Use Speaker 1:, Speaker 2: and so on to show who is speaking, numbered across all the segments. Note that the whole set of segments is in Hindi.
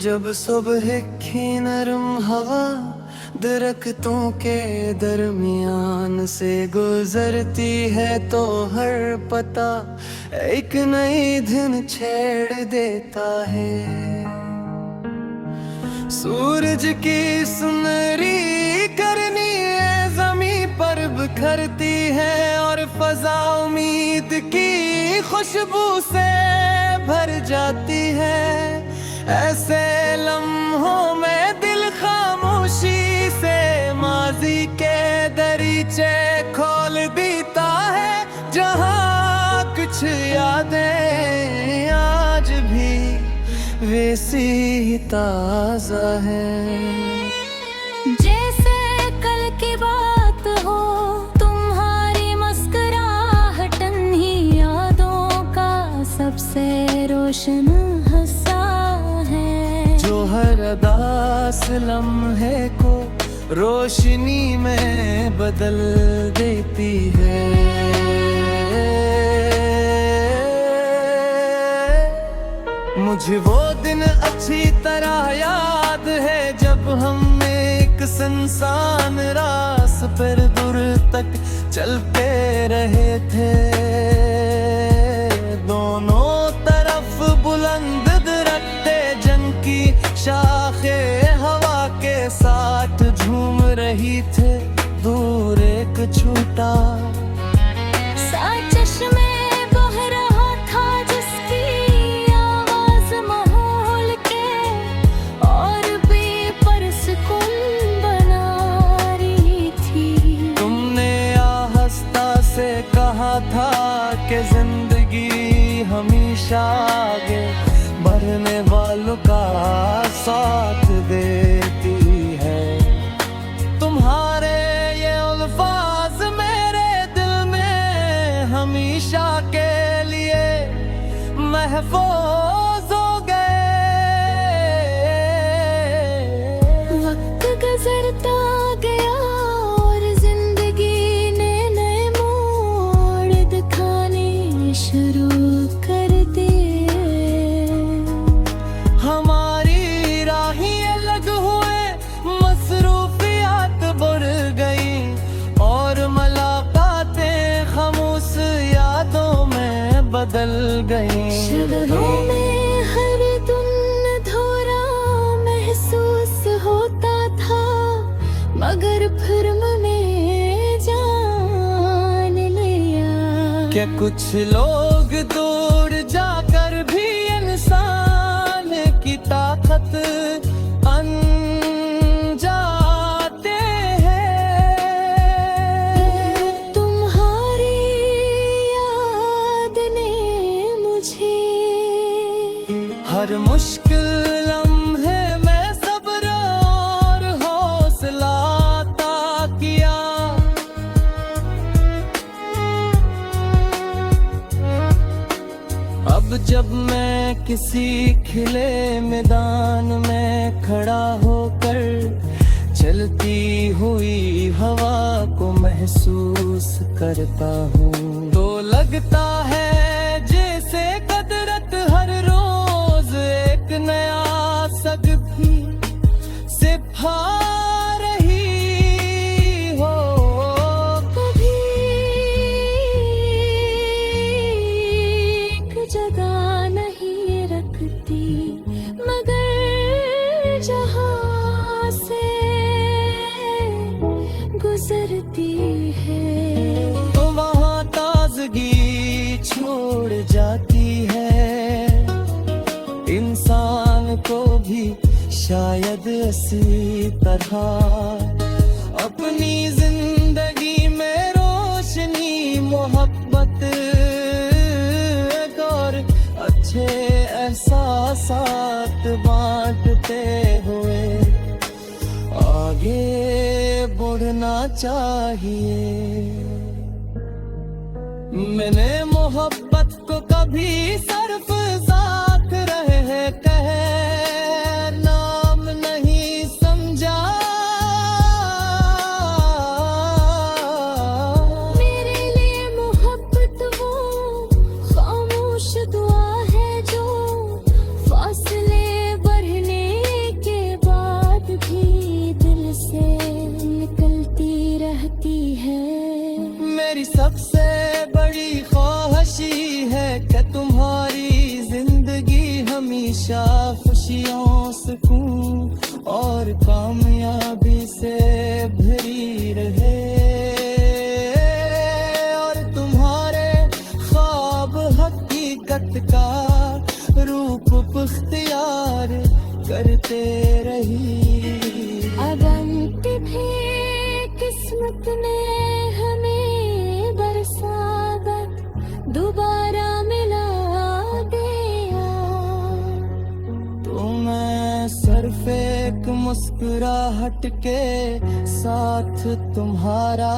Speaker 1: जब सुबह की नरम हवा दरख्तों के दरमियान से गुजरती है तो हर पता एक नई धुन छेड़ देता है। सूरज की सुनहरी करनी जमी पर बिखरती है और फजा उम्मीद की खुशबू से भर जाती है। ऐसे लम्हों में दिल खामोशी से माजी के दरीचे खोल देता है, जहाँ कुछ यादें आज भी वैसी ही ताज़ा है।
Speaker 2: जैसे कल की बात हो, तुम्हारी मुस्कुराहट ही यादों का सबसे रोशन हिस्सा है,
Speaker 1: जो हर उदास लम्हे को रोशनी में बदल देती है। मुझे वो दिन अच्छी तरह याद है जब हम एक सुनसान रास्ते पर दूर तक चलते रहे थे। दोनों तरफ बुलंद दरख्ते, जंग की शाखे हवा के साथ झूम रही थे। दूर एक छोटा
Speaker 2: सा चश्मे बह रहा था जिसकी आवाज माहौल के और भी परसुकून बना रही थी।
Speaker 1: तुमने आहिस्ता से कहा था कि जिंदगी हमेशा आगे बढ़ने वालों का साथ देती है। तुम्हारे ये अल्फाज मेरे दिल में हमेशा के लिए महफूज हो गए।
Speaker 2: वक्त गुजरता गया और जिंदगी ने नए मोड़ दिखाने शुरू कर दिए।
Speaker 1: हमारी राहें अलग हुए, मसरूफियात बढ़ गई और मुलाकातें खामोश यादों में बदल गई।
Speaker 2: शहरों में हर दिन थोड़ा महसूस होता था, मगर फिर मैंने जान लिया
Speaker 1: कि कुछ लोग दूर जाकर भी इंसान की ताकत जाते हैं।
Speaker 2: तुम्हारी याद ने मुझे
Speaker 1: हर मुश्किल लम्हे में सब्र और हौसला अता किया। अब जब मैं किसी खिले मैदान में खड़ा होकर चलती हुई हवा को महसूस करता हूँ, तो लगता है जैसे कुदरत हर रोज एक नया सक़्फ़ी सिखा रही हो।
Speaker 2: कभी एक जगह नहीं रखती, मगर जहाँ से गुजरती है
Speaker 1: तो वहाँ ताजगी छोड़ जाती है। इंसान को भी शायद इसी तरह अपनी जिंदगी में रोशनी, मोहब्बत और अच्छे एहसासात बांटते हुए आगे बढ़ना चाहिए। मैंने मोहब्बत को कभी सिर्फ साथ रहे कह नाम नहीं समझा।
Speaker 2: मेरे लिए मोहब्बत वो खामोश दुआ है जो फासले बढ़ने
Speaker 1: सबसे बड़ी ख्वाहिशी है कि तुम्हारी जिंदगी हमेशा खुशियों सुकून और कामयाबी से भरी रहे और तुम्हारे ख्वाब हकीकत का रूप पुख्तियार करते रही।
Speaker 2: अब अंत भी किस्मत ने हमें बरसात दोबारा मिला दिया।
Speaker 1: तो मैं सिर्फ एक मुस्कुराहट के साथ तुम्हारा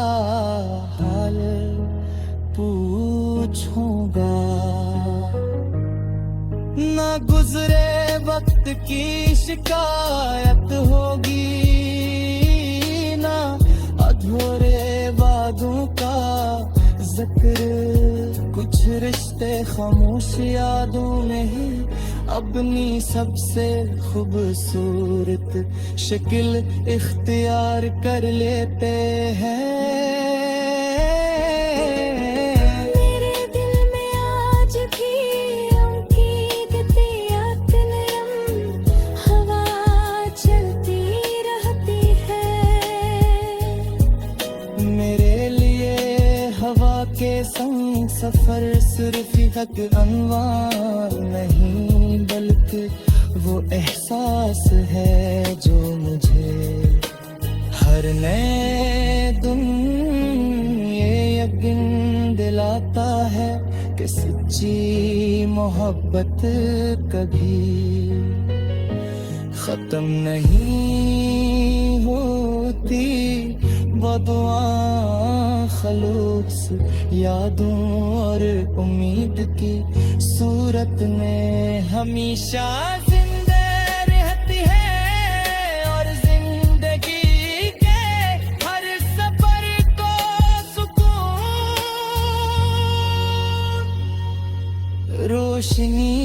Speaker 1: हाल पूछूंगा। ना गुजरे वक्त की शिकायत होगी, ना अधूरे वादों का जिक्र। कुछ रिश्ते खामोश यादों में ही अपनी सबसे खूबसूरत शक्ल इख्तियार कर लेते हैं।
Speaker 2: मेरे दिल में आज भी हवा चलती रहती है।
Speaker 1: मेरे लिए हवा के संग सफर सिर्फ एक अनवार नहीं बल्कि वो एहसास है जो मुझे हर नए दिन ये यकीन दिलाता है कि सच्ची मोहब्बत कभी खत्म नहीं होती। वो दुआ खलूस यादों और उम्मीद की सूरत में हमेशा जिंदा रहती है और जिंदगी के हर सफर को सुकून, रोशनी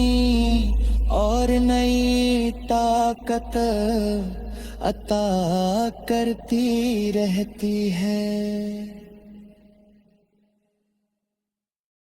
Speaker 1: और नई ताकत अता करती रहती है।